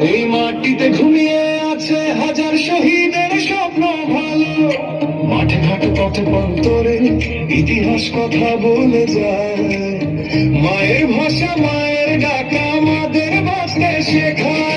এই মাটিতে ঘুমিয়ে আছে হাজার শহীদের স্বপ্ন ভালো। মাঠে ঘাটে পথে প্রান্তরে ইতিহাস কথা বলে যায়। মায়ের ভাষা মায়ের ডাকা আমাদের বাঁচতে শেখা।